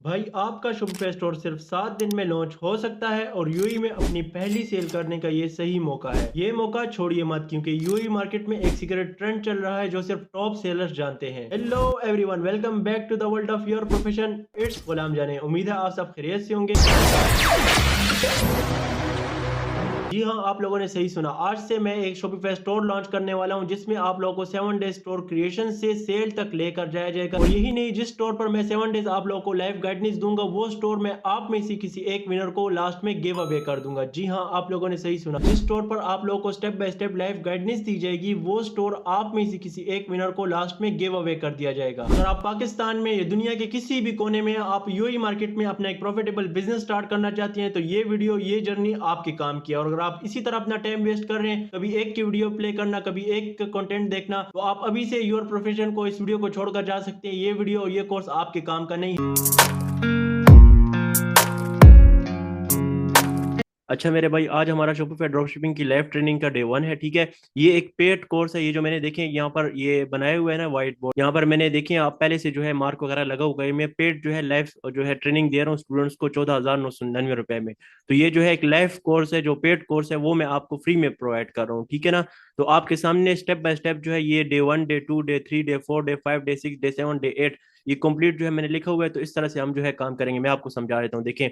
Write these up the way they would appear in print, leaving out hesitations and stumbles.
भाई आपका Shopify store सिर्फ 7 दिन में लॉन्च हो सकता है और यूएई में अपनी पहली सेल करने का ये सही मौका है। ये मौका छोड़िए मत क्योंकि यूएई मार्केट में एक सीक्रेट ट्रेंड चल रहा है जो सिर्फ टॉप सेलर्स जानते हैं। Hello everyone, welcome back to the world of your profession. It's Ghulam Jaane. उम्मीद है आप सब खैरियत से होंगे। जी हाँ, आप लोगों ने सही सुना। आज से मैं एक शॉपिफाई स्टोर लॉन्च करने वाला हूँ जिसमें आप लोगों को 7 डे स्टोर क्रिएशन से सेल तक लेकर जाया जाएगा। और यही नहीं, जिस स्टोर पर मैं 7 डेज आप लोगों को लाइव गाइडेंस दूंगा वो स्टोर में आप में से किसी एक विनर को लास्ट में गिव अवे कर दूंगा। जी हाँ, आप लोगों ने सही सुना। जिस स्टोर पर आप लोगों को step by step live guidance दी जाएगी वो स्टोर आप में से किसी एक विनर को लास्ट में गिव अवे कर दिया जाएगा। अगर आप पाकिस्तान में या दुनिया के किसी भी कोने में आप यूएई मार्केट में अपना एक प्रॉफिटेबल बिजनेस स्टार्ट करना चाहते हैं तो ये वीडियो, ये जर्नी आपके काम की है। और अगर आप इसी तरह अपना टाइम वेस्ट कर रहे हैं, कभी एक की वीडियो प्ले करना, कभी एक कंटेंट देखना, तो आप अभी से योर प्रोफेशन को, इस वीडियो को छोड़कर जा सकते हैं। ये वीडियो, ये कोर्स आपके काम का नहीं है। अच्छा मेरे भाई, आज हमारा शॉपिफाई ड्रॉपशिपिंग की लाइव ट्रेनिंग का डे 1 है। ठीक है, ये एक पेड कोर्स है। ये जो मैंने देखे यहाँ पर ये बनाए हुए है ना व्हाइट बोर्ड, यहाँ पर मैंने देखे आप पहले से जो है मार्क वगैरह लगा हुआ है। मैं पेड जो है लाइव जो है ट्रेनिंग दे रहा हूँ स्टूडेंट्स को 14,999 रुपए में। तो ये जो है एक लाइव कोर्स है, जो पेड कोर्स है वो मैं आपको फ्री में प्रोवाइड कर रहा हूँ। ठीक है ना। तो आपके सामने स्टेप बाय स्टेप जो है ये day 1, day 2, day 3, day 4, day 5, day 6, day 7, day 8 ये कंप्लीट जो है मैंने लिखा हुआ है। तो इस तरह से हम जो है काम करेंगे। मैं आपको समझा देता हूँ। देखें,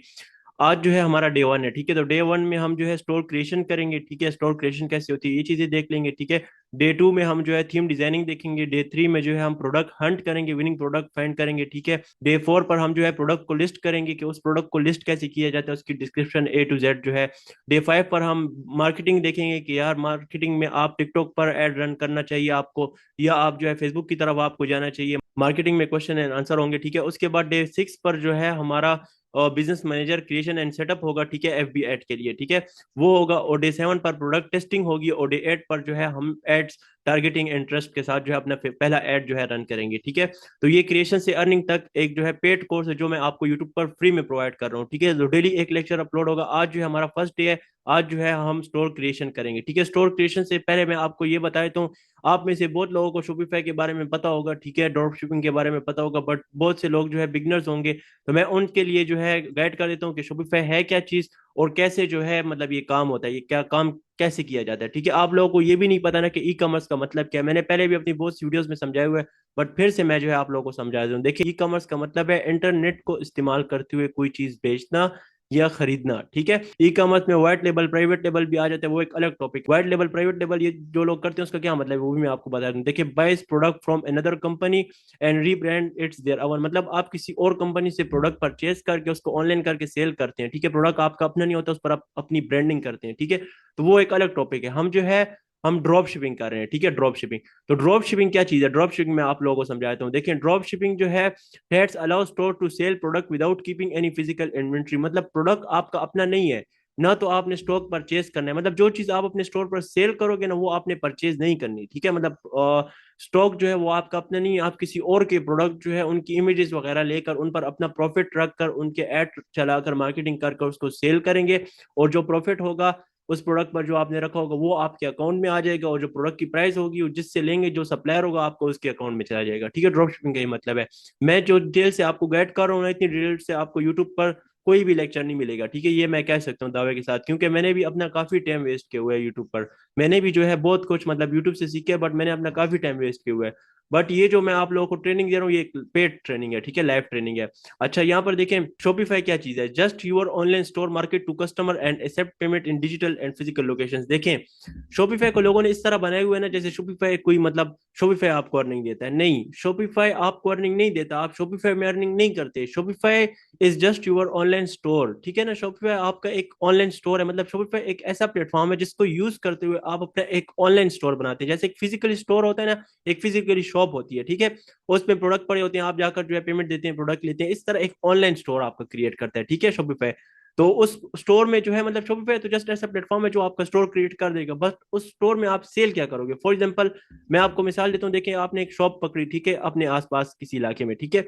आज जो है हमारा डे 1 है। ठीक है, तो डे 1 में हम जो है स्टोर क्रिएशन करेंगे। ठीक है, स्टोर क्रिएशन कैसे होती है ये चीजें देख लेंगे। ठीक है, डे 2 में हम जो है थीम डिजाइनिंग देखेंगे। डे 3 में जो है हम प्रोडक्ट हंट करेंगे, विनिंग प्रोडक्ट फाइंड करेंगे। ठीक है, डे 4 पर हम जो है प्रोडक्ट को लिस्ट करेंगे कि उस प्रोडक्ट को लिस्ट कैसे किया जाता है, उसकी डिस्क्रिप्शन A to Z जो है। डे 5 पर हम मार्केटिंग देखेंगे कि यार मार्केटिंग में आप टिकटॉक पर एड रन करना चाहिए आपको, या आप जो है फेसबुक की तरफ आपको जाना चाहिए। मार्केटिंग में क्वेश्चन एंड आंसर होंगे। ठीक है, उसके बाद डे 6 पर जो है हमारा business manager creation and setup होगा। ठीक है, FB एड के लिए। ठीक है, वो होगा। और डे 7 पर प्रोडक्ट टेस्टिंग होगी। और डे 8 पर जो है हम एड्स टारगेटिंग इंटरेस्ट के साथ जो है अपना पहला एड जो है रन करेंगे। ठीक है, तो ये क्रिएशन से अर्निंग तक एक जो है पेड कोर्स है जो मैं आपको यूट्यूब पर फ्री में प्रोवाइड कर रहा हूँ। ठीक है, तो डेली एक लेक्चर अपलोड होगा। आज जो है हमारा फर्स्ट डे है। आज जो है हम स्टोर क्रिएशन करेंगे। ठीक है, स्टोर क्रिएशन से पहले मैं आपको ये बता देता हूँ, आप में से बहुत लोगों को शॉपिफाई के बारे में पता होगा। ठीक है, ड्रॉप शिपिंग के बारे में पता होगा, बट बहुत से लोग जो है बिगनर्स होंगे। तो मैं उनके लिए जो है गाइड कर देता हूँ कि शॉपिफाई है क्या चीज और कैसे जो है मतलब ये काम होता है, ये क्या काम कैसे किया जाता है। ठीक है, आप लोगों को ये भी नहीं पता ना कि ई कॉमर्स का मतलब क्या है। मैंने पहले भी अपनी बहुत सी वीडियोस में समझाया हुआ है, बट फिर से मैं जो है आप लोगों को समझा दूं। देखिए, ई कॉमर्स का मतलब है इंटरनेट को इस्तेमाल करते हुए कोई चीज बेचना या खरीदना। ठीक है, ई कॉमर्स में व्हाइट लेबल प्राइवेट लेबल भी आ जाता है, वो एक अलग topic. White label private label ये जो लोग करते हैं उसका क्या मतलब है वो भी मैं आपको बता दूं। देखिए, buys product from another company and rebrand its there our, मतलब आप किसी और कंपनी से प्रोडक्ट परचेज करके उसको ऑनलाइन करके सेल करते हैं। ठीक है, प्रोडक्ट आपका अपना नहीं होता, उस पर आप अपनी ब्रांडिंग करते हैं। ठीक है, तो वो एक अलग टॉपिक है। हम जो है हम ड्रॉप शिपिंग कर रहे हैं। ठीक है, ड्रॉप शिपिंग। तो ड्रॉप शिपिंग क्या चीज है? ड्रॉप शिपिंग मैं आप लोगों को समझाता हूँ। देखिए, ड्रॉप शिपिंग जो है that's allow store to sell product without keeping any physical inventory, मतलब प्रोडक्ट आपका अपना नहीं है, ना तो आपने स्टॉक परचेज करना है। मतलब जो चीज आप अपने स्टोर पर सेल करोगे ना वो आपने परचेज नहीं करनी। ठीक है, मतलब स्टॉक जो है वो आपका अपना नहीं है, आप किसी और के प्रोडक्ट जो है उनकी इमेजेस वगैरह लेकर उन पर अपना प्रॉफिट रखकर उनके ऐड चलाकर मार्केटिंग कर उसको सेल करेंगे। और जो प्रॉफिट होगा उस प्रोडक्ट पर जो आपने रखा होगा वो आपके अकाउंट में आ जाएगा, और जो प्रोडक्ट की प्राइस होगी वो जिससे लेंगे जो सप्लायर होगा आपको उसके अकाउंट में चला जाएगा। ठीक है, ड्रॉप शिपिंग का ही मतलब है। मैं जो डिटेल से आपको गाइड कर रहा हूँ ना, इतनी डिटेल से आपको यूट्यूब पर कोई भी लेक्चर नहीं मिलेगा। ठीक है, ये मैं कह सकता हूँ दावे के साथ, क्योंकि मैंने भी अपना काफी टाइम वेस्ट किया हुआ है यूट्यूब पर। मैंने भी जो है बहुत कुछ मतलब यूट्यूब से सीखे, बट मैंने अपना काफी टाइम वेस्ट किया हुआ है। बट ये जो मैं आप लोगों को ट्रेनिंग दे रहा हूँ ये पेड ट्रेनिंग है। ठीक है, लाइव ट्रेनिंग है। अच्छा, यहाँ पर देखें शॉपिफाई क्या चीज है। Just your online store market to customer and accept payment in digital and physical locations. देखें, शॉपिफाई को लोगों ने इस तरह बनाया हुआ है ना जैसे शॉपिफाई कोई मतलब शॉपिफाई आपको अर्निंग देता है। नहीं, शॉपिफाई आपको अर्निंग नहीं देता, आप शॉपिफाई में अर्निंग नहीं करते। Shopify is just your online store. ठीक है ना, शॉपिफाई आपका एक ऑनलाइन स्टोर है। मतलब शॉपिफाई एक ऐसा प्लेटफॉर्म है जिसको यूज करते हुए आप अपना एक ऑनलाइन स्टोर बनाते हैं। जैसे एक फिजिकल स्टोर होता है ना, एक फिजिकली शॉप होती है। ठीक है, उसमें प्रोडक्ट पड़े होते हैं, आप जाकर जो है पेमेंट देते हैं, प्रोडक्ट लेते हैं। इस तरह एक ऑनलाइन स्टोर आपका क्रिएट करता है। ठीक है, शॉपिफाई। तो उस स्टोर में जो है मतलब शॉपिफाई तो जस्ट ऐसा प्लेटफॉर्म है जो आपका स्टोर क्रिएट कर देगा, बस उस स्टोर में आप सेल क्या करोगे। फॉर एग्जांपल मैं आपको मिसाल देता हूँ। देखिए, आपने एक शॉप पकड़ी, ठीक है, अपने आसपास किसी इलाके में। ठीक है,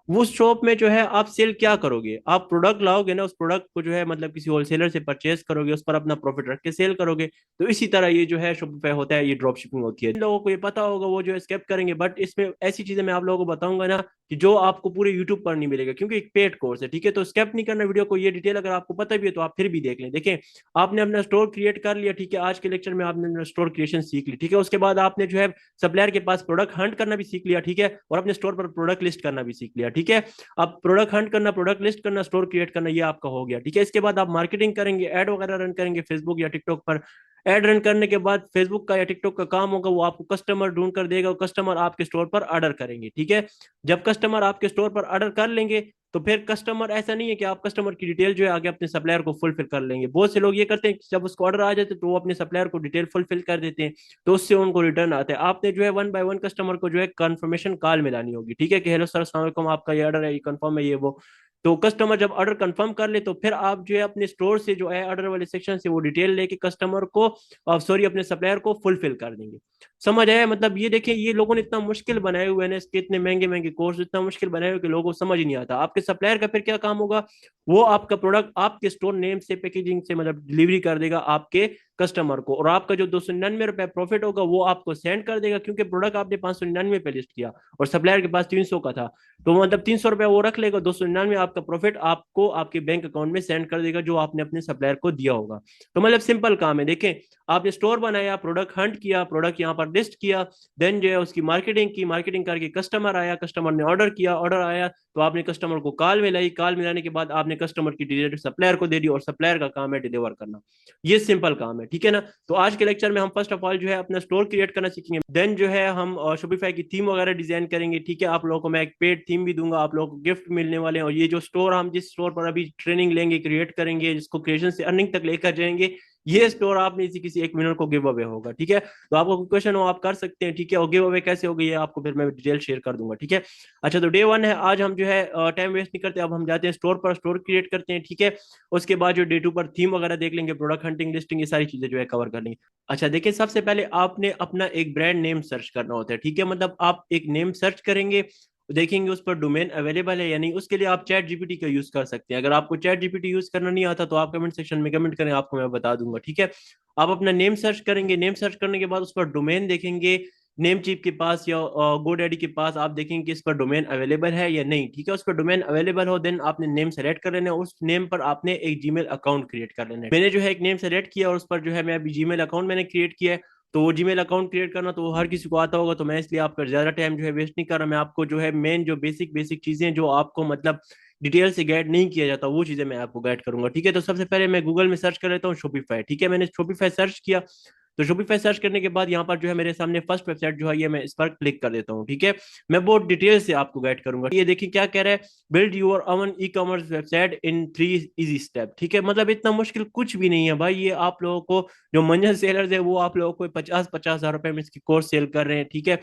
उस शॉप में जो है आप सेल क्या करोगे, आप प्रोडक्ट लाओगे ना, उस प्रोडक्ट को जो है मतलब किसी होलसेलर से परचेज करोगे, उस पर अपना प्रॉफिट रख के सेल करोगे। तो इसी तरह ये जो है शॉपिफाई होता है, ये ड्रॉप शिपिंग होती है। जिन लोगों को ये पता होगा वो जो है स्केप करेंगे, बट इसमें ऐसी चीजें मैं आप लोगों को बताऊंगा ना कि जो आपको पूरे यूट्यूब पर नहीं मिलेगा, क्योंकि एक पेड कोर्स है, ठीक है। तो स्केप नहीं करना वीडियो को, ये डिटेल अगर आपको पता भी है तो आप फिर भी देख लें। देखें, आपने अपना स्टोर क्रिएट कर लिया, ठीक है, आज के लेक्चर में आपने अपना स्टोर क्रिएशन सीख ली, ठीक है। उसके बाद आपने जो है सप्लायर के पास प्रोडक्ट हंट करना भी सीख लिया, ठीक है, और अपने स्टोर पर प्रोडक्ट लिस्ट करना भी सीख लिया, ठीक है। अब प्रोडक्ट हंट करना, प्रोडक्ट लिस्ट करना, स्टोर क्रिएट करना, ये आपका हो गया, ठीक है। इसके बाद आप मार्केटिंग करेंगे, एड वगैरह रन करेंगे फेसबुक या टिकटॉक पर। एड रन करने के बाद फेसबुक का या टिकटॉक का काम होगा, वो आपको कस्टमर ढूंढ कर देगा, कस्टमर आपके स्टोर पर ऑर्डर करेंगे, ठीक है। जब कस्टमर आपके स्टोर पर ऑर्डर कर लेंगे तो फिर कस्टमर, ऐसा नहीं है कि आप कस्टमर की डिटेल जो है आगे अपने सप्लायर को फुलफिल कर लेंगे। बहुत से लोग ये करते हैं कि जब उसको ऑर्डर आ जाते हैं तो वो अपने सप्लायर को डिटेल फुलफिल कर देते हैं, तो उससे उनको रिटर्न आता है। आपने जो है वन बाय वन कस्टमर को जो है कंफर्मेशन कॉल मिलानी होगी, ठीक है, कि हेलो सर, अस्सलाम वालेकुम, आपका ये ऑर्डर है, ये कंफर्म है, ये वो। तो कस्टमर जब ऑर्डर कंफर्म कर ले तो फिर आप जो है अपने स्टोर से जो है ऑर्डर वाले सेक्शन से वो डिटेल लेके कस्टमर को, सॉरी, अपने सप्लायर को फुलफिल कर देंगे। समझ आया? मतलब ये देखिए, ये लोगों ने इतना मुश्किल बनाए हुए हैं इसके, इतने महंगे महंगे कोर्स इतना मुश्किल बनाए हुए कि लोगों को समझ नहीं आता। आपके सप्लायर का फिर क्या काम होगा, वो आपका प्रोडक्ट आपके स्टोर नेम से, पैकेजिंग से मतलब डिलीवरी कर देगा आपके कस्टमर को, और आपका जो 299 रुपए प्रॉफिट होगा वो आपको सेंड कर देगा, क्योंकि प्रोडक्ट आपने 599 पे लिस्ट किया और सप्लायर के पास 300 का था। तो मतलब 300 रुपए वो रख लेगा, 299 आपका प्रॉफिट आपको आपके बैंक अकाउंट में सेंड कर देगा, जो आपने अपने सप्लायर को दिया होगा। तो मतलब सिंपल काम है। देखें, आपने स्टोर बनाया, प्रोडक्ट हंट किया, प्रोडक्ट यहाँ पर लिस्ट किया, देन जो है उसकी मार्केटिंग की, मार्केटिंग करके कस्टमर आया, कस्टमर ने ऑर्डर किया, ऑर्डर आया तो आपने कस्टमर को कॉल मिलाई, कॉल मिलाने के बाद आपने कस्टमर की डिटेल सप्लायर को दे दी, और सप्लायर का काम है डिलीवर करना। ये सिंपल काम है, ठीक है ना। तो आज के लेक्चर में हम फर्स्ट ऑफ ऑल जो है अपना स्टोर क्रिएट करना सीखेंगे, देन जो है हम शॉपिफाई की थीम वगैरह डिजाइन करेंगे, ठीक है। आप लोगों को मैं एक पेड थीम भी दूंगा, आप लोगों को गिफ्ट मिलने वाले हैं, और ये जो स्टोर, हम जिस स्टोर पर अभी ट्रेनिंग लेंगे, क्रिएट करेंगे, जिसको क्रिएशन से अर्निंग तक लेकर जाएंगे, ये स्टोर आप में इसी किसी एक विनर को गिव अवे होगा, ठीक है। तो आपको क्वेश्चन हो आप कर सकते हैं, ठीक है, और गिव अवे कैसे होगी ये आपको फिर मैं डिटेल शेयर कर दूंगा, ठीक है। अच्छा, तो डे वन है आज, हम जो है टाइम वेस्ट नहीं करते, अब हम जाते हैं स्टोर पर, स्टोर क्रिएट करते हैं, ठीक है। उसके बाद जो डे टू पर थीम वगैरह देख लेंगे, प्रोडक्ट हंटिंग, लिस्टिंग, ये सारी चीजें जो है कवर कर लेंगे। अच्छा देखिए, सबसे पहले आपने अपना एक ब्रांड नेम सर्च करना होता है, ठीक है। मतलब आप एक नेम सर्च करेंगे, देखेंगे उस पर डोमेन अवेलेबल है या नहीं। उसके लिए आप चैट जीपीटी का यूज कर सकते हैं। अगर आपको चैट जीपीटी यूज करना नहीं आता तो आप कमेंट सेक्शन में कमेंट करें, आपको मैं बता दूंगा, ठीक है। आप अपना नेम सर्च करेंगे, नेम सर्च करने के बाद उस पर डोमेन देखेंगे, नेम चीप के पास या गोडैडी के पास आप देखेंगे कि इस पर डोमेन अवेलेबल है या नहीं, ठीक है। उस पर डोमेन अवेलेबल हो, देन आपने नेम सेलेक्ट कर लेना है, उस नेम पर आपने एक जीमेल अकाउंट क्रिएट कर लेना है। मैंने जो है एक नेम सेलेक्ट किया और उस पर जो है मैं अभी जीमेल अकाउंट मैंने क्रिएट किया है। तो वो जीमेल अकाउंट क्रिएट करना तो हर किसी को आता होगा, तो मैं इसलिए आपका ज्यादा टाइम जो है वेस्ट नहीं कर रहा। मैं आपको जो है मेन जो बेसिक बेसिक चीजें जो आपको मतलब डिटेल से गाइड नहीं किया जाता, वो चीजें मैं आपको गाइड करूंगा, ठीक है। तो सबसे पहले मैं गूगल में सर्च कर लेता हूँ शॉपिफाई, ठीक है। मैंने शॉपिफाई सर्च किया, तो शॉपिफाई सर्च करने के बाद यहाँ पर जो है मेरे सामने फर्स्ट वेबसाइट जो है ये मैं इस पर क्लिक कर देता हूँ, ठीक है। मैं बहुत डिटेल से आपको गाइड करूंगा। ये देखिए क्या कह रहा है, build your own e commerce website in 3 easy step, ठीक है। मतलब इतना मुश्किल कुछ भी नहीं है भाई, ये आप लोगों को जो मंजन सेलर्स है वो आप लोगों को 50-50 हज़ार रुपए में इसकी कोर्स सेल कर रहे हैं, ठीक है,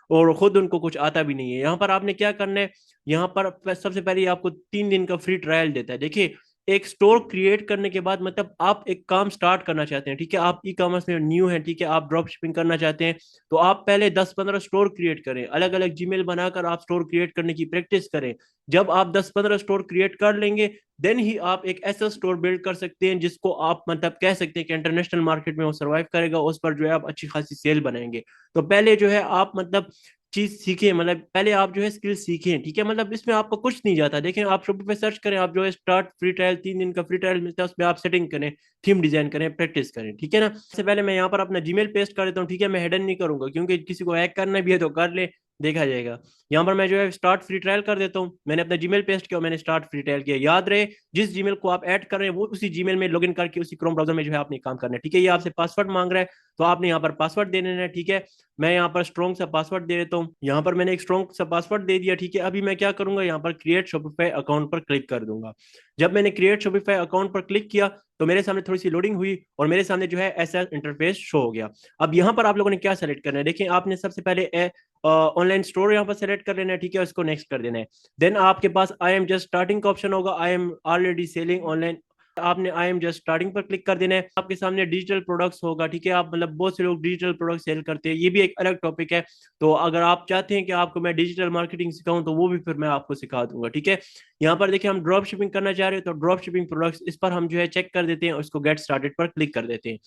और खुद उनको कुछ आता भी नहीं है। यहाँ पर आपने क्या करना है, यहाँ पर सबसे पहले आपको 3 दिन का फ्री ट्रायल देता है। देखिए, एक स्टोर क्रिएट करने के बाद मतलब आप एक काम स्टार्ट करना चाहते हैं, ठीक है, आप ई कॉमर्स में न्यू हैं, ठीक है, आप ड्रॉप शिपिंग करना चाहते हैं, तो आप पहले 10-15 स्टोर क्रिएट करें, अलग अलग जीमेल बनाकर आप स्टोर क्रिएट करने की प्रैक्टिस करें। जब आप 10-15 स्टोर क्रिएट कर लेंगे, देन ही आप एक ऐसा स्टोर बिल्ड कर सकते हैं जिसको आप मतलब कह सकते हैं कि इंटरनेशनल मार्केट में वो सर्वाइव करेगा, उस पर जो है आप अच्छी खासी सेल बनाएंगे। तो पहले जो है आप मतलब चीज सीखें, मतलब पहले आप जो है स्किल सीखें, ठीक है। मतलब इसमें आपको कुछ नहीं जाता। देखें, आप शॉपिफाई पे सर्च करें, आप जो है स्टार्ट फ्री ट्रायल, 3 दिन का फ्री ट्रायल मिलता है, उसमें आप सेटिंग करें, थीम डिजाइन करें, प्रैक्टिस करें, ठीक है ना। सबसे पहले मैं यहाँ पर अपना जीमेल पेस्ट कर देता हूँ, ठीक है। मैं हेडन नहीं करूंगा क्योंकि किसी को हैक करना भी है तो कर ले, देखा जाएगा। यहाँ पर मैं जो है स्टार्ट फ्री ट्रायल कर देता हूँ। मैंने अपना जीमेल पेस्ट किया, मैंने स्टार्ट फ्री ट्रायल किया। याद रहे, जिस जीमेल को आप ऐड कर रहे हैं वो उसी जीमेल में लॉगिन करके उसी क्रोम ब्राउजर में जो है आपने काम करना है, ठीक है। ये आपसे पासवर्ड मांग रहा है, तो आपने यहाँ पर पासवर्ड दे देना है, ठीक है। मैं यहाँ पर स्ट्रॉन्ग सा पासवर्ड दे देता हूँ। यहाँ पर मैंने एक स्ट्रॉन्ग सा पासवर्ड दे दिया, ठीक है। अभी मैं क्या करूंगा, यहाँ पर क्रिएट शॉपिफाई अकाउंट पर क्लिक कर दूंगा। जब मैंने क्रिएट शॉपिफाई अकाउंट पर क्लिक किया तो मेरे सामने थोड़ी सी लोडिंग हुई और मेरे सामने जो है ऐसा इंटरफेस शो हो गया। अब यहाँ पर आप लोगों ने क्या सेलेक्ट करना है, देखिए, आपने सबसे पहले ऑनलाइन स्टोर यहाँ पर सेलेक्ट कर लेना है, ठीक है, उसको नेक्स्ट कर देना है। देन आपके पास आई एम जस्ट स्टार्टिंग का ऑप्शन होगा, I am already selling online आपने आई एम जस्ट स्टार्टिंग पर क्लिक कर देना है, आपके सामने डिजिटल प्रोडक्ट्स होगा, ठीक है। आप मतलब बहुत से लोग डिजिटल प्रोडक्ट सेल करते हैं, ये भी एक अलग टॉपिक है। तो अगर आप चाहते हैं कि आपको मैं डिजिटल मार्केटिंग सिखाऊं तो वो भी फिर मैं आपको सिखा दूंगा, ठीक है। यहाँ पर देखिए हम ड्रॉप शिपिंग करना चाह रहे हैं, तो ड्रॉप शिपिंग प्रोडक्ट्स इस पर हम जो है चेक कर देते हैं और इसको गेट स्टार्टेड पर क्लिक कर देते हैं।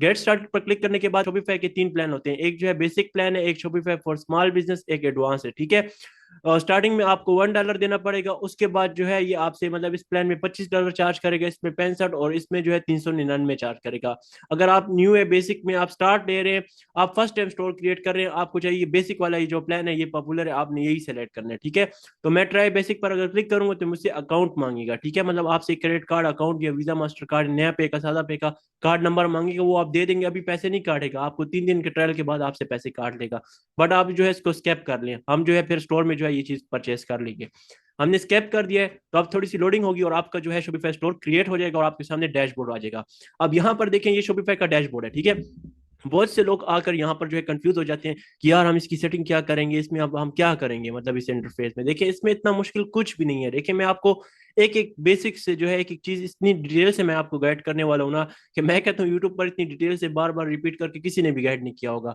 गेट स्टार्ट पर क्लिक करने के बाद शोपिफाई के 3 प्लान होते हैं, एक जो है बेसिक प्लान है, एक शोपिफाई फॉर स्मॉल बिजनेस, एक एडवांस है, ठीक है। स्टार्टिंग में आपको $1 देना पड़ेगा, उसके बाद जो है ये आपसे मतलब इस प्लान में $25 चार्ज करेगा, इसमें 65 और इसमें जो है 399 चार्ज करेगा। अगर आप न्यू है, बेसिक में आप स्टार्ट ले रहे हैं, आप फर्स्ट टाइम स्टोर क्रिएट कर रहे हैं, आपको चाहिए बेसिक वाला, ये जो प्लान है ये पॉपुलर है, आपने यही सेलेक्ट करना है, ठीक है। तो मैं ट्राई बेसिक पर अगर क्लिक करूंगा तो मुझसे अकाउंट मांगेगा, ठीक है। मतलब आपसे क्रेडिट कार्ड अकाउंट या वीजा मास्टर कार्ड, नया पे का, सादा पे का कार्ड नंबर मांगेगा, वो आप दे देंगे, अभी पैसे नहीं काटेगा आपको, 3 दिन के ट्रायल के बाद आपसे पैसे काट लेगा। बट आप जो है इसको स्केप कर लें, हम जो है फिर स्टोर में जो है ये चीज परचेस कर लेंगे। हमने स्केप कर दिया है, तो अब थोड़ी सी लोडिंग होगी और आपका जो है शोपिफाई स्टोर क्रिएट हो जाएगा और आपके सामने डैशबोर्ड आ जाएगा। अब यहाँ पर देखें, ये शोपिफाई का डैशबोर्ड है, ठीक है। बहुत से लोग आकर यहाँ पर जो है कंफ्यूज हो जाते हैं कि यार हम इसकी सेटिंग क्या करेंगे, इसमें अब हम क्या करेंगे, मतलब इस इंटरफेस में। देखिए इसमें इतना मुश्किल कुछ भी नहीं है। देखिए मैं आपको एक एक बेसिक से जो है एक एक चीज इतनी डिटेल से मैं आपको गाइड करने वाला हूँ ना, कि मैं कहता हूँ यूट्यूब पर इतनी डिटेल से बार बार रिपीट करके किसी ने भी गाइड नहीं किया होगा।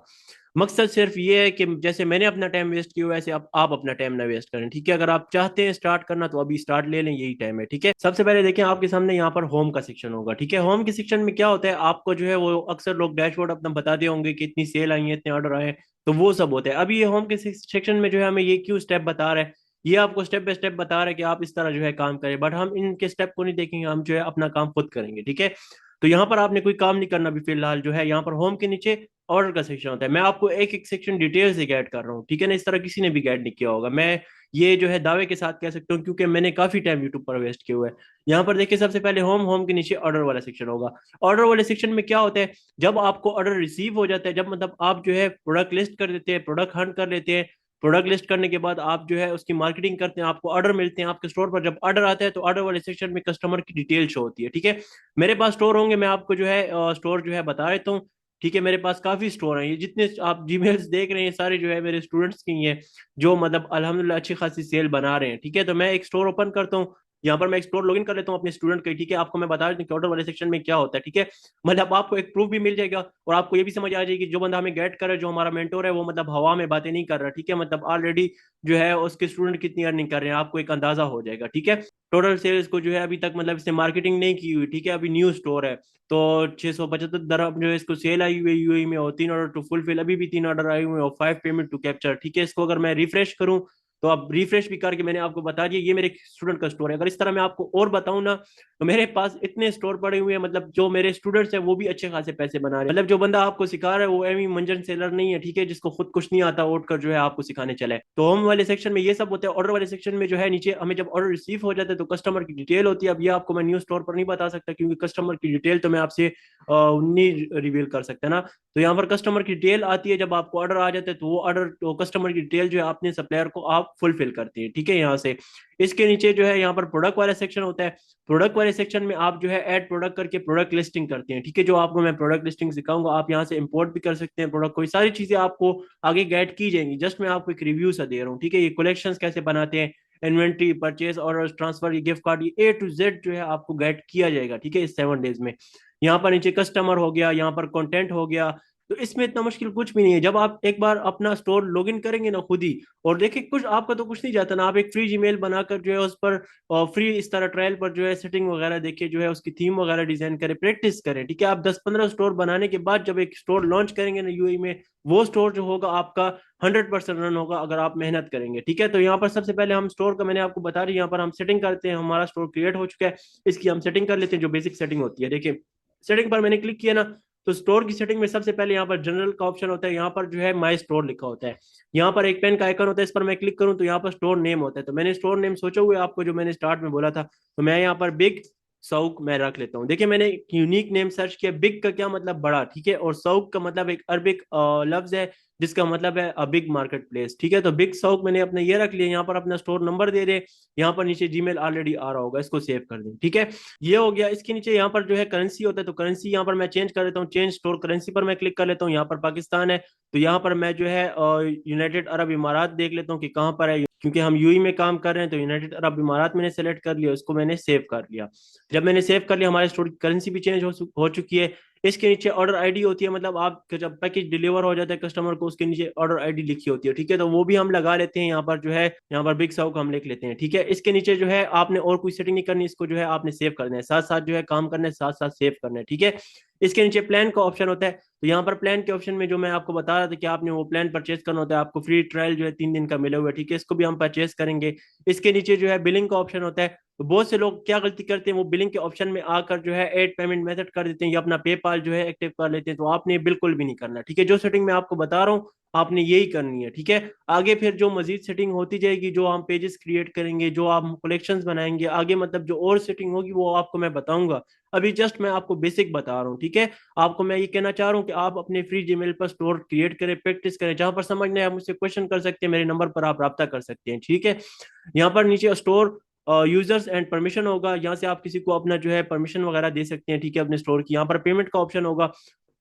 मकसद सिर्फ ये है कि जैसे मैंने अपना टाइम वेस्ट किया वैसे आप अपना टाइम ना वेस्ट करें, ठीक है। अगर आप चाहते हैं स्टार्ट करना तो अभी स्टार्ट ले लें, यही टाइम है, ठीक है। सबसे पहले देखें आपके सामने यहाँ पर होम का सेक्शन होगा, ठीक है। होम के सेक्शन में क्या होता है, आपको जो है वो अक्सर लोग डैशबोर्ड अपना बताते होंगे कि इतनी सेल आई है, इतने ऑर्डर आए हैं, तो वो सब होता है। अभी ये होम के सेक्शन में जो है हमें ये क्यों स्टेप बता रहा है, ये आपको स्टेप बाय स्टेप बता रहा है कि आप इस तरह जो है काम करें, बट हम इनके स्टेप को नहीं देखेंगे, हम जो है अपना काम खुद करेंगे, ठीक है। तो यहाँ पर आपने कोई काम नहीं करना अभी फिलहाल, जो है यहाँ पर होम के नीचे ऑर्डर का सेक्शन होता है। मैं आपको एक एक सेक्शन डिटेल से गाइड कर रहा हूँ, ठीक है ना। इस तरह किसी ने भी गाइड नहीं किया होगा, मैं ये जो है दावे के साथ कह सकता हूँ, क्योंकि मैंने काफी टाइम यूट्यूब पर वेस्ट किया हुआ है। यहाँ पर देखिए सबसे पहले होम, होम के नीचे ऑर्डर वाला सेक्शन होगा। ऑर्डर वाले सेक्शन में क्या होता है, जब आपको ऑर्डर रिसीव हो जाता है, जब मतलब आप जो है प्रोडक्ट लिस्ट कर देते हैं, प्रोडक्ट हंट कर लेते हैं, प्रोडक्ट लिस्ट करने के बाद आप जो है उसकी मार्केटिंग करते हैं, आपको ऑर्डर मिलते हैं आपके स्टोर पर। जब ऑर्डर आता है तो ऑर्डर वाले सेक्शन में कस्टमर की डिटेल शो होती है, ठीक है। मेरे पास स्टोर होंगे, मैं आपको जो है स्टोर जो है बता देता हूँ, ठीक है। मेरे पास काफी स्टोर हैं, ये जितने आप जीमेल्स देख रहे हैं सारे जो है मेरे स्टूडेंट्स की हैं, जो मतलब अल्हम्दुलिल्लाह अच्छी खासी सेल बना रहे हैं, ठीक है। तो मैं एक स्टोर ओपन करता हूँ, यहाँ पर मैं एक्सप्लोर लॉगिन कर लेता हूँ अपने स्टूडेंट के, ठीक है। आपको मैं बता देता हूँ कि ऑर्डर वाले सेक्शन में क्या होता है, ठीक है। मतलब आपको एक प्रूफ भी मिल जाएगा और आपको ये भी समझ आ जाएगी जो बंदा हमें गाइड कर रहा है, जो हमारा मेंटोर है, वो मतलब हवा में बातें नहीं कर रहा, ठीक है। मतलब ऑलरेडी जो है उसके स्टूडेंट कितनी अर्निंग कर रहे हैं आपको एक अंदाजा हो जाएगा, ठीक है। टोटल सेल्स को जो है अभी तक मतलब इसने मार्केटिंग नहीं की हुई, ठीक है, अभी न्यू स्टोर है। तो 675 जो है इसको सेल आई हुई है यूएई में, और 3 ऑर्डर टू फुलफिल, अभी भी 3 ऑर्डर आए हुए हैं, और 5 पेमेंट टू कैप्चर, ठीक है। इसको अगर मैं रिफ्रेश करूं तो अब रिफ्रेश भी करके मैंने आपको बता दिया, ये मेरे स्टूडेंट का स्टोर है। अगर इस तरह मैं आपको और बताऊं ना, तो मेरे पास इतने स्टोर पड़े हुए हैं, मतलब जो मेरे स्टूडेंट्स हैं वो भी अच्छे खासे पैसे बना रहे हैं। मतलब जो बंदा आपको सिखा रहा है वो एवी मंजन सेलर नहीं है, ठीक है, जिसको खुद कुछ नहीं आता उठ कर जो है आपको सिखाने चले। तो होम वाले सेक्शन में ये सब होता है। ऑर्डर वाले सेक्शन में जो है नीचे हमें जब ऑर्डर रिसीव हो जाता है तो कस्टमर की डिटेल होती है। अब ये आपको मैं न्यू स्टोर पर नहीं बता सकता, क्योंकि कस्टमर की डिटेल तो मैं आपसे नहीं रिवील कर सकता ना। तो यहाँ पर कस्टमर की डिटेल आती है, जब आपको ऑर्डर आ जाता है तो वो ऑर्डर, तो कस्टमर की डिटेल जो है अपने सप्लायर को आप फुलफिल करते हैं, ठीक है। यहाँ से इसके नीचे जो है यहाँ पर प्रोडक्ट वाला सेक्शन होता है। प्रोडक्ट वाले सेक्शन में आप जो है ऐड प्रोडक्ट करके प्रोडक्ट लिस्टिंग करते हैं, ठीक है। जो आपको मैं प्रोडक्ट लिस्टिंग सिखाऊंगा, आप यहाँ से इंपोर्ट भी कर सकते हैं प्रोडक्ट को, ये सारी चीजें आपको आगे गाइड की जाएंगी। जस्ट मैं आपको एक रिव्यू सा दे रहा हूँ, ठीक है। ये कलेक्शन कैसे बनाते हैं, इन्वेंट्री, परचेज, ऑर्डर, ट्रांसफर, ये गिफ्ट कार्ड, ये A to Z जो है आपको गाइड किया जाएगा, ठीक है, इस 7 डेज में। यहाँ पर नीचे कस्टमर हो गया, यहाँ पर कंटेंट हो गया। तो इसमें इतना मुश्किल कुछ भी नहीं है। जब आप एक बार अपना स्टोर लॉगिन करेंगे ना खुद ही, और देखिए कुछ आपका तो कुछ नहीं जाता ना, आप एक फ्री जीमेल बनाकर जो है उस पर फ्री इस तरह ट्रायल पर जो है सेटिंग वगैरह देखिए, जो है उसकी थीम वगैरह डिजाइन करें, प्रैक्टिस करें, ठीक है। आप 10-15 स्टोर बनाने के बाद जब एक स्टोर लॉन्च करेंगे ना यूएई में, वो स्टोर जो होगा आपका 100% रन होगा अगर आप मेहनत करेंगे, ठीक है। तो यहाँ पर सबसे पहले हम स्टोर का मैंने आपको बता दी, यहाँ पर हम सेटिंग करते हैं। हमारा स्टोर क्रिएट हो चुका है, इसकी हम सेटिंग कर लेते हैं, जो बेसिक सेटिंग होती है। देखिए सेटिंग पर मैंने क्लिक किया ना, तो स्टोर की सेटिंग में सबसे पहले यहाँ पर जनरल का ऑप्शन होता है, यहाँ पर जो है माई स्टोर लिखा होता है। यहाँ पर एक पेन का आइकन होता है, इस पर मैं क्लिक करूँ तो यहाँ पर स्टोर नेम होता है। तो मैंने स्टोर नेम सोचा हुआ है आपको, जो मैंने स्टार्ट में बोला था, तो मैं यहाँ पर बिग सऊक मैं रख लेता हूँ। देखिए मैंने यूनिक नेम सर्च किया, बिग का क्या मतलब बड़ा, ठीक है, और सऊक का मतलब एक अरबिक लफ्ज है जिसका मतलब है अ बिग मार्केट प्लेस। ठीक है, तो बिग साउक मैंने अपने ये रख लिया, यहाँ पर अपना स्टोर नंबर दे दे, यहाँ पर नीचे जीमेल ऑलरेडी आ रहा होगा, इसको सेव कर दें। ठीक है, ये हो गया। इसके नीचे यहाँ पर जो है करेंसी होता है, तो करेंसी यहाँ पर मैं चेंज कर लेता हूँ, चेंज स्टोर करेंसी पर मैं क्लिक कर लेता हूँ। यहाँ पर पाकिस्तान है, तो यहाँ पर मैं जो है यूनाइटेड अरब इमारात देख लेता हूँ कि कहाँ पर है, क्योंकि हम यूएई में काम कर रहे हैं, तो यूनाइटेड अरब इमारात मैंने सेलेक्ट कर लिया, उसको मैंने सेव कर लिया। जब मैंने सेव कर लिया, हमारे स्टोर की करेंसी भी चेंज हो चुकी है। इसके नीचे ऑर्डर आईडी होती है, मतलब आप जब पैकेज डिलीवर हो जाता है कस्टमर को, उसके नीचे ऑर्डर आईडी लिखी होती है। ठीक है, तो वो भी हम लगा लेते हैं यहाँ पर जो है, यहाँ पर बिग साउक हम लिख लेते हैं। ठीक है, इसके नीचे जो है आपने और कोई सेटिंग नहीं करनी, इसको जो है आपने सेव करना है, साथ साथ जो है काम करना है, साथ साथ सेव करना है। ठीक है, इसके नीचे प्लान का ऑप्शन होता है, तो यहाँ पर प्लान के ऑप्शन में जो मैं आपको बता रहा था कि आपने वो प्लान परचेज करना होता है, आपको फ्री ट्रायल जो है 3 दिन का मिला हुआ है। ठीक है, इसको भी हम परचेज करेंगे। इसके नीचे जो है बिलिंग का ऑप्शन होता है, तो बहुत से लोग क्या गलती करते हैं, वो बिलिंग के ऑप्शन में आकर जो है ऐड पेमेंट मेथड कर देते हैं या अपना पेपाल जो है एक्टिव कर लेते हैं, तो आपने बिल्कुल भी नहीं करना। ठीक है, जो सेटिंग मैं आपको बता रहा हूँ आपने यही करनी है। ठीक है, आगे फिर जो मजीद सेटिंग होती जाएगी, जो हम पेजेस क्रिएट करेंगे, जो आप कलेक्शंस बनाएंगे, आगे मतलब जो और सेटिंग होगी वो आपको मैं बताऊंगा। अभी जस्ट मैं आपको बेसिक बता रहा हूँ। ठीक है, आपको मैं ये कहना चाह रहा हूँ कि आप अपने फ्री जीमेल पर स्टोर क्रिएट करें, प्रैक्टिस करें, जहां पर समझना है आप मुझसे क्वेश्चन कर सकते हैं, मेरे नंबर पर आप रब्ता कर सकते हैं। ठीक है, यहाँ पर नीचे स्टोर यूजर्स एंड परमिशन होगा, यहाँ से आप किसी को अपना जो है परमिशन वगैरह दे सकते हैं। ठीक है, अपने स्टोर की। यहाँ पर पेमेंट का ऑप्शन होगा,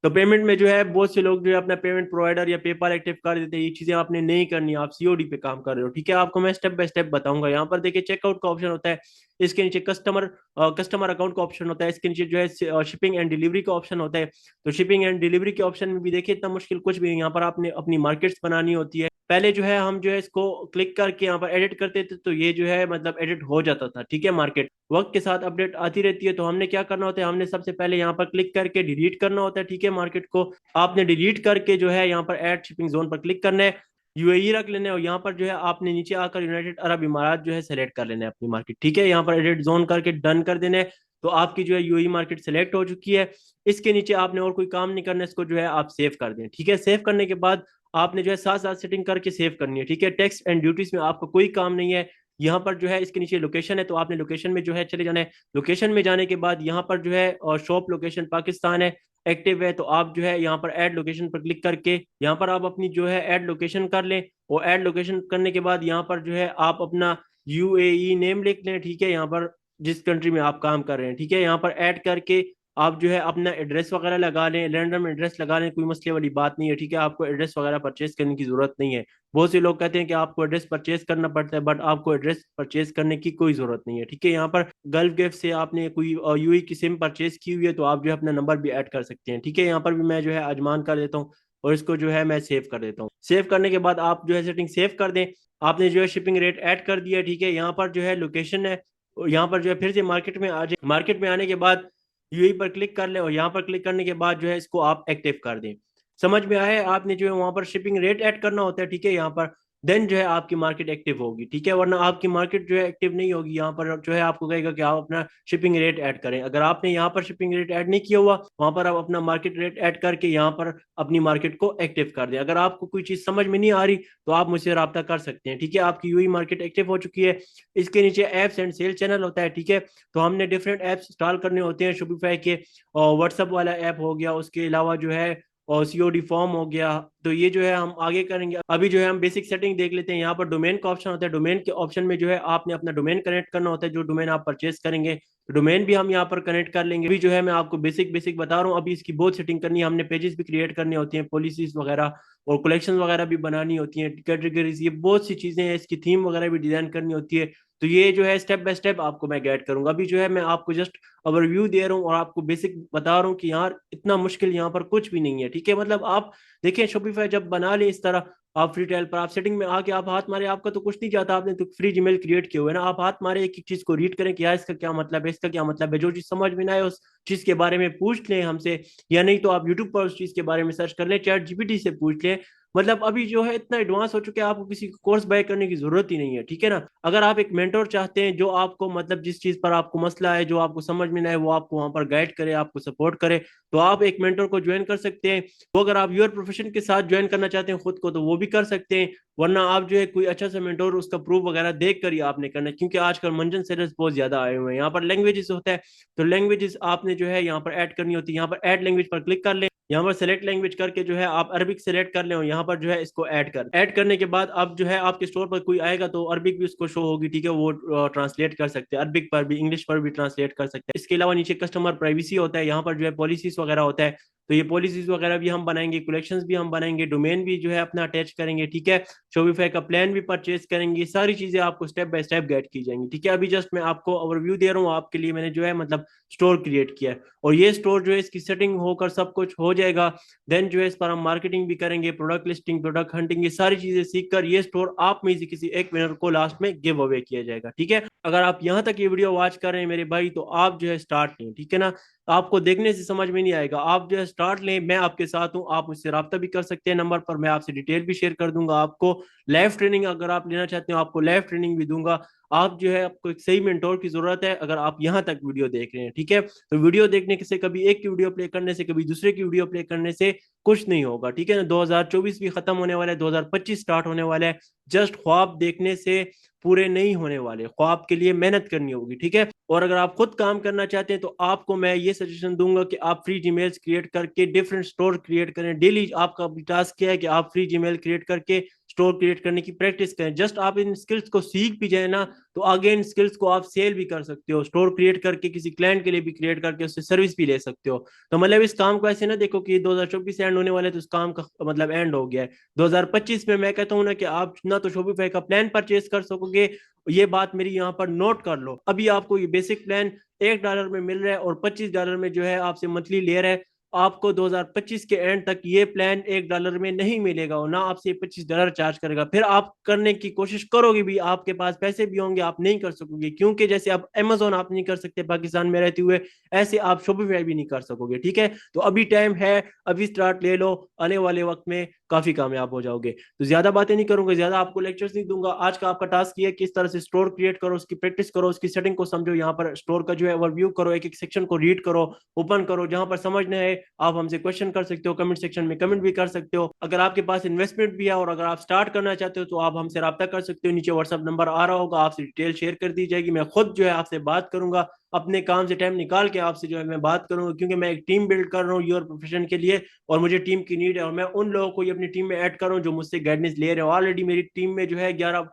तो पेमेंट में जो है बहुत से लोग जो है अपना पेमेंट प्रोवाइडर या पेपाल एक्टिव कर देते हैं, ये चीजें आपने नहीं करनी, आप सीओडी पे काम कर रहे हो। ठीक है, आपको मैं स्टेप बाय स्टेप बताऊंगा। यहाँ पर देखिए चेकआउट का ऑप्शन होता है, इसके नीचे कस्टमर अकाउंट का ऑप्शन होता है, इसके नीचे जो है शिपिंग एंड डिलीवरी का ऑप्शन होता है। तो शिपिंग एंड डिलीवरी के ऑप्शन में भी देखिए इतना मुश्किल कुछ भी नहीं, यहाँ पर आपने अपनी मार्केट्स बनानी होती है। पहले जो है हम जो है इसको क्लिक करके यहाँ पर एडिट करते थे, तो ये जो है मतलब एडिट हो जाता था। ठीक है, मार्केट वक्त के साथ अपडेट आती रहती है, तो हमने क्या करना होता है, हमने सबसे पहले यहाँ पर क्लिक करके डिलीट करना होता है। ठीक है, मार्केट को आपने डिलीट करके जो है यहाँ पर ऐड शिपिंग जोन पर क्लिक करना है, यूएई रख लेना है, और यहाँ पर जो है आपने नीचे आकर यूनाइटेड अरब इमारात जो है सेलेक्ट कर लेना है अपनी मार्केट। ठीक है, यहाँ पर एडिट जोन करके डन कर देना है, तो आपकी जो है यूएई मार्केट सेलेक्ट हो चुकी है। इसके नीचे आपने और कोई काम नहीं करना, इसको जो है आप सेव कर दें। ठीक है, सेव करने के बाद आपने जो है साथ साथ सेटिंग करके सेव करनी है। ठीक है, टैक्स एंड ड्यूटीज में आपका कोई काम नहीं है। यहाँ पर जो है इसके नीचे लोकेशन है, तो आपने लोकेशन में जो है चले जाना है। लोकेशन में जाने के बाद यहाँ पर जो है और शॉप लोकेशन पाकिस्तान है, एक्टिव है, तो आप जो है यहाँ पर ऐड लोकेशन पर क्लिक करके यहाँ पर आप अपनी जो है ऐड लोकेशन कर लें, और ऐड लोकेशन करने के बाद यहाँ पर जो है आप अपना यूएई नेम लिख लें। ठीक है, यहाँ पर जिस कंट्री में आप काम कर रहे हैं। ठीक है, यहाँ पर ऐड करके आप जो है अपना एड्रेस वगैरह लगा लें, रैंडम एड्रेस लगा लें, कोई मसले वाली बात नहीं है। ठीक है, आपको एड्रेस वगैरह परचेज करने की जरूरत नहीं है। बहुत से लोग कहते हैं कि आपको एड्रेस परचेज करना पड़ता है, बट आपको एड्रेस परचेज करने की कोई जरूरत नहीं है। ठीक है, यहाँ पर गल्फ गिफ्ट से आपने कोई यूएई की सिम परचेज की हुई है, तो आप जो है अपना नंबर भी ऐड कर सकते हैं। ठीक है, यहाँ पर भी मैं जो है आजमान कर देता हूँ, और इसको जो है मैं सेव कर देता हूँ। सेव करने के बाद आप जो है सेटिंग सेव कर दें, आपने जो है शिपिंग रेट ऐड कर दिया। ठीक है, यहाँ पर जो है लोकेशन है, और यहाँ पर जो है फिर से मार्केट में आ जाए, मार्केट में आने के बाद यूएई पर क्लिक कर लें, और यहाँ पर क्लिक करने के बाद जो है इसको आप एक्टिव कर दें। समझ में आया है, आपने जो है वहां पर शिपिंग रेट ऐड करना होता है। ठीक है, यहाँ पर देन जो है आपकी मार्केट एक्टिव होगी। ठीक है, वरना आपकी मार्केट जो है एक्टिव नहीं होगी, यहाँ पर जो है आपको कहेगा कि आप अपना शिपिंग रेट ऐड करें। अगर आपने यहाँ पर शिपिंग रेट ऐड नहीं किया हुआ, वहां पर आप अपना मार्केट रेट ऐड करके यहाँ पर अपनी मार्केट को एक्टिव कर दें। अगर आपको कोई चीज समझ में नहीं आ रही, तो आप मुझसे रब्ता कर सकते हैं। ठीक है, आपकी यूई मार्केट एक्टिव हो चुकी है। इसके नीचे एप्स एंड सेल चैनल होता है। ठीक है, तो हमने डिफरेंट एप्स इंस्टॉल करने होते हैं शॉपिफाई के, और व्हाट्सएप वाला ऐप हो गया, उसके अलावा जो है और सीओडी फॉर्म हो गया, तो ये जो है हम आगे करेंगे। अभी जो है हम बेसिक सेटिंग देख लेते हैं। यहाँ पर डोमेन का ऑप्शन होता है, डोमेन के ऑप्शन में जो है आपने अपना डोमेन कनेक्ट करना होता है, जो डोमेन आप परचेस करेंगे, तो डोमेन भी हम यहाँ पर कनेक्ट कर लेंगे। अभी जो है मैं आपको बेसिक बेसिक बता रहा हूँ, अभी इसकी बहुत सेटिंग करनी है, हमने पेजेस भी क्रिएट करने होती हैं, पॉलिसीज वगैरह और कलेक्शन वगैरह भी बनानी होती हैं, कैटेगरीज, ये बहुत सी चीजें हैं, इसकी थीम वगैरह भी डिजाइन करनी होती है। तो ये जो है स्टेप बाय स्टेप आपको मैं गाइड करूंगा। अभी जो है मैं आपको जस्ट ओवरव्यू दे रहा हूँ और आपको बेसिक बता रहा हूँ कि यार इतना मुश्किल यहाँ पर कुछ भी नहीं है। ठीक है, मतलब आप देखिए शॉपिफाई जब बना ले इस तरह, आप फ्री ट्रायल पर आप सेटिंग में आके आप हाथ मारे, आपका तो कुछ नहीं जाता, आपने तो फ्री जीमेल क्रिएट किए हुए ना, आप हाथ मारे, एक एक चीज को रीड करें कि यार इसका क्या मतलब है, इसका क्या मतलब है, जो चीज समझ में ना आए उस चीज के बारे में पूछ लें हमसे, या नहीं तो आप यूट्यूब पर उस चीज के बारे में सर्च कर लें, चैट जीपीटी से पूछ लें। मतलब अभी जो है इतना एडवांस हो चुके हैं, आपको किसी कोर्स बाय करने की जरूरत ही नहीं है। ठीक है ना, अगर आप एक मेंटोर चाहते हैं जो आपको मतलब जिस चीज पर आपको मसला है, जो आपको समझ में ना है, वो आपको वहां पर गाइड करे, आपको सपोर्ट करे, तो आप एक मेंटोर को ज्वाइन कर सकते हैं। वो अगर आप योर प्रोफेशन के साथ ज्वाइन करना चाहते हैं खुद को, तो वो भी कर सकते हैं। वरना आप जो है कोई अच्छा सा मेंटोर उसका प्रूफ वगैरह देख कर ही आपने करना है, क्योंकि आजकल मंजन सेलर्स बहुत ज्यादा आए हुए हैं। यहाँ पर लैंग्वेजेस होता है, तो लैंग्वेजेस आपने जो है यहाँ पर ऐड करनी होती है, यहाँ पर ऐड लैंग्वेज पर क्लिक कर लें, यहाँ पर सेलेक्ट लैंग्वेज करके जो है आप अरबिक सेलेक्ट कर लें और यहाँ पर जो है इसको ऐड करने के बाद अब जो है आपके स्टोर पर कोई आएगा तो अरबिक भी उसको शो होगी, ठीक है, वो ट्रांसलेट कर सकते हैं, अरबिक पर भी इंग्लिश पर भी ट्रांसलेट कर सकते हैं। इसके अलावा नीचे कस्टमर प्राइवेसी होता है, यहाँ पर जो है पॉलिसीज वगैरह होता है, तो ये पॉलिसीज वगैरह भी हम बनाएंगे, कलेक्शंस भी हम बनाएंगे, डोमेन भी जो है अपना अटैच करेंगे, ठीक है, शोपिफाई का प्लान भी परचेज करेंगे, सारी चीजें आपको स्टेप बाय स्टेप गाइड की जाएंगी, ठीक है। अभी जस्ट मैं आपको ओवरव्यू दे रहा हूँ, आपके लिए मैंने जो है मतलब स्टोर क्रिएट किया है, और ये स्टोर जो है इसकी सेटिंग होकर सब कुछ हो जाएगा। देन जो है इस पर हम मार्केटिंग भी करेंगे, प्रोडक्ट लिस्टिंग, प्रोडक्ट हंटिंग, ये सारी चीजें सीखकर ये स्टोर आप में से किसी एक विनर को लास्ट में गिव अवे किया जाएगा, ठीक है। अगर आप यहाँ तक ये वीडियो वॉच कर रहे हैं मेरे भाई, तो आप जो है स्टार्ट लें, ठीक है ना। आपको देखने से समझ में नहीं आएगा, आप जो है स्टार्ट लें, मैं आपके साथ हूँ, आप मुझसे रब्ता भी कर सकते हैं नंबर पर, मैं आपसे डिटेल भी शेयर कर दूंगा, आपको लाइव ट्रेनिंग अगर आप लेना चाहते हो आपको लाइव ट्रेनिंग भी दूंगा। आप जो है आपको एक सही मेंटोर की जरूरत है अगर आप यहाँ तक वीडियो देख रहे हैं, ठीक है। तो वीडियो देखने से, कभी एक की वीडियो प्ले करने से, कभी दूसरे की वीडियो प्ले करने से कुछ नहीं होगा, ठीक है ना। 2024 भी खत्म होने वाला है, 2025 स्टार्ट होने वाला है। जस्ट ख्वाब देखने से पूरे नहीं होने वाले, ख्वाब के लिए मेहनत करनी होगी, ठीक है। और अगर आप खुद काम करना चाहते हैं तो आपको मैं ये सजेशन दूंगा कि आप फ्री जीमेल्स क्रिएट करके डिफरेंट स्टोर क्रिएट करें। डेली आपका टास्क क्या है कि आप फ्री जीमेल क्रिएट करके स्टोर क्रिएट करने की प्रैक्टिस करें। जस्ट आप इन स्किल्स को सीख भी जाए ना, तो आगे इन स्किल्स को आप सेल भी कर सकते हो, स्टोर क्रिएट करके किसी क्लाइंट के लिए भी क्रिएट करके उससे सर्विस भी ले सकते हो। तो मतलब इस काम को ऐसे ना देखो कि 2024 एंड होने वाले तो इस काम का मतलब एंड हो गया है। 2025 में मैं कहता हूँ ना कि आप ना तो शॉपिफाई का प्लान परचेज कर सकोगे, ये बात मेरी यहाँ पर नोट कर लो। अभी आपको ये बेसिक प्लान $1 में मिल रहा है और $25 में जो है आपसे मंथली ले रहा है। आपको 2025 के एंड तक ये प्लान $1 में नहीं मिलेगा और ना आपसे $25 चार्ज करेगा। फिर आप करने की कोशिश करोगे भी, आपके पास पैसे भी होंगे, आप नहीं कर सकोगे, क्योंकि जैसे आप अमेजोन आप नहीं कर सकते पाकिस्तान में रहते हुए, ऐसे आप शॉपिफाई भी नहीं कर सकोगे, ठीक है। तो अभी टाइम है, अभी स्टार्ट ले लो, आने वाले वक्त में काफी कामयाब हो जाओगे। तो ज्यादा बातें नहीं करूंगा, ज्यादा आपको लेक्चर्स नहीं दूंगा। आज का आपका टास्क ये है किस तरह से स्टोर क्रिएट करो, उसकी प्रैक्टिस करो, उसकी सेटिंग को समझो, यहाँ पर स्टोर का जो है ओवरव्यू करो, एक एक सेक्शन को रीड करो, ओपन करो, जहां पर समझना है आप हमसे क्वेश्चन कर सकते हो, कमेंट सेक्शन में कमेंट भी कर सकते हो। अगर आपके पास इन्वेस्टमेंट भी है और अगर आप स्टार्ट करना चाहते हो तो आप हमसे रब्ता कर सकते हो, नीचे व्हाट्सअप नंबर आ रहा होगा, आपसे डिटेल शेयर कर दी जाएगी, मैं खुद जो है आपसे बात करूंगा, अपने काम से टाइम निकाल के आपसे जो है मैं बात करूंगा, क्योंकि मैं एक टीम बिल्ड कर रहा हूँ योर प्रोफेशन के लिए और मुझे टीम की नीड है, और मैं उन लोगों को अपनी टीम में ऐड कर रहा हूँ जो मुझसे गाइडेंस ले रहे हैं। ऑलरेडी मेरी टीम में जो है 11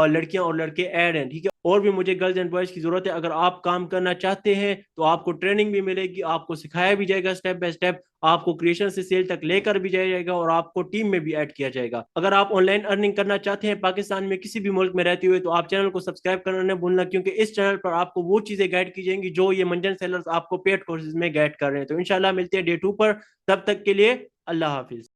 लड़कियां और लड़के ऐड हैं, ठीक है। और भी मुझे गर्ल्स एंड बॉयज की जरूरत है। अगर आप काम करना चाहते हैं तो आपको ट्रेनिंग भी मिलेगी, आपको सिखाया भी जाएगा स्टेप बाय स्टेप, आपको क्रिएशन से सेल तक लेकर भी जाया जाएगा और आपको टीम में भी ऐड किया जाएगा। अगर आप ऑनलाइन अर्निंग करना चाहते हैं पाकिस्तान में किसी भी मुल्क में रहते हुए, तो आप चैनल को सब्सक्राइब करना न भूलना, क्योंकि इस चैनल पर आपको वो चीजें गाइड की जाएंगी जो ये मंजन सेलर्स आपको पेड कोर्सेज में गाइड कर रहे हैं। तो इंशाल्लाह मिलते हैं डे 2 पर, तब तक के लिए अल्लाह हाफिज।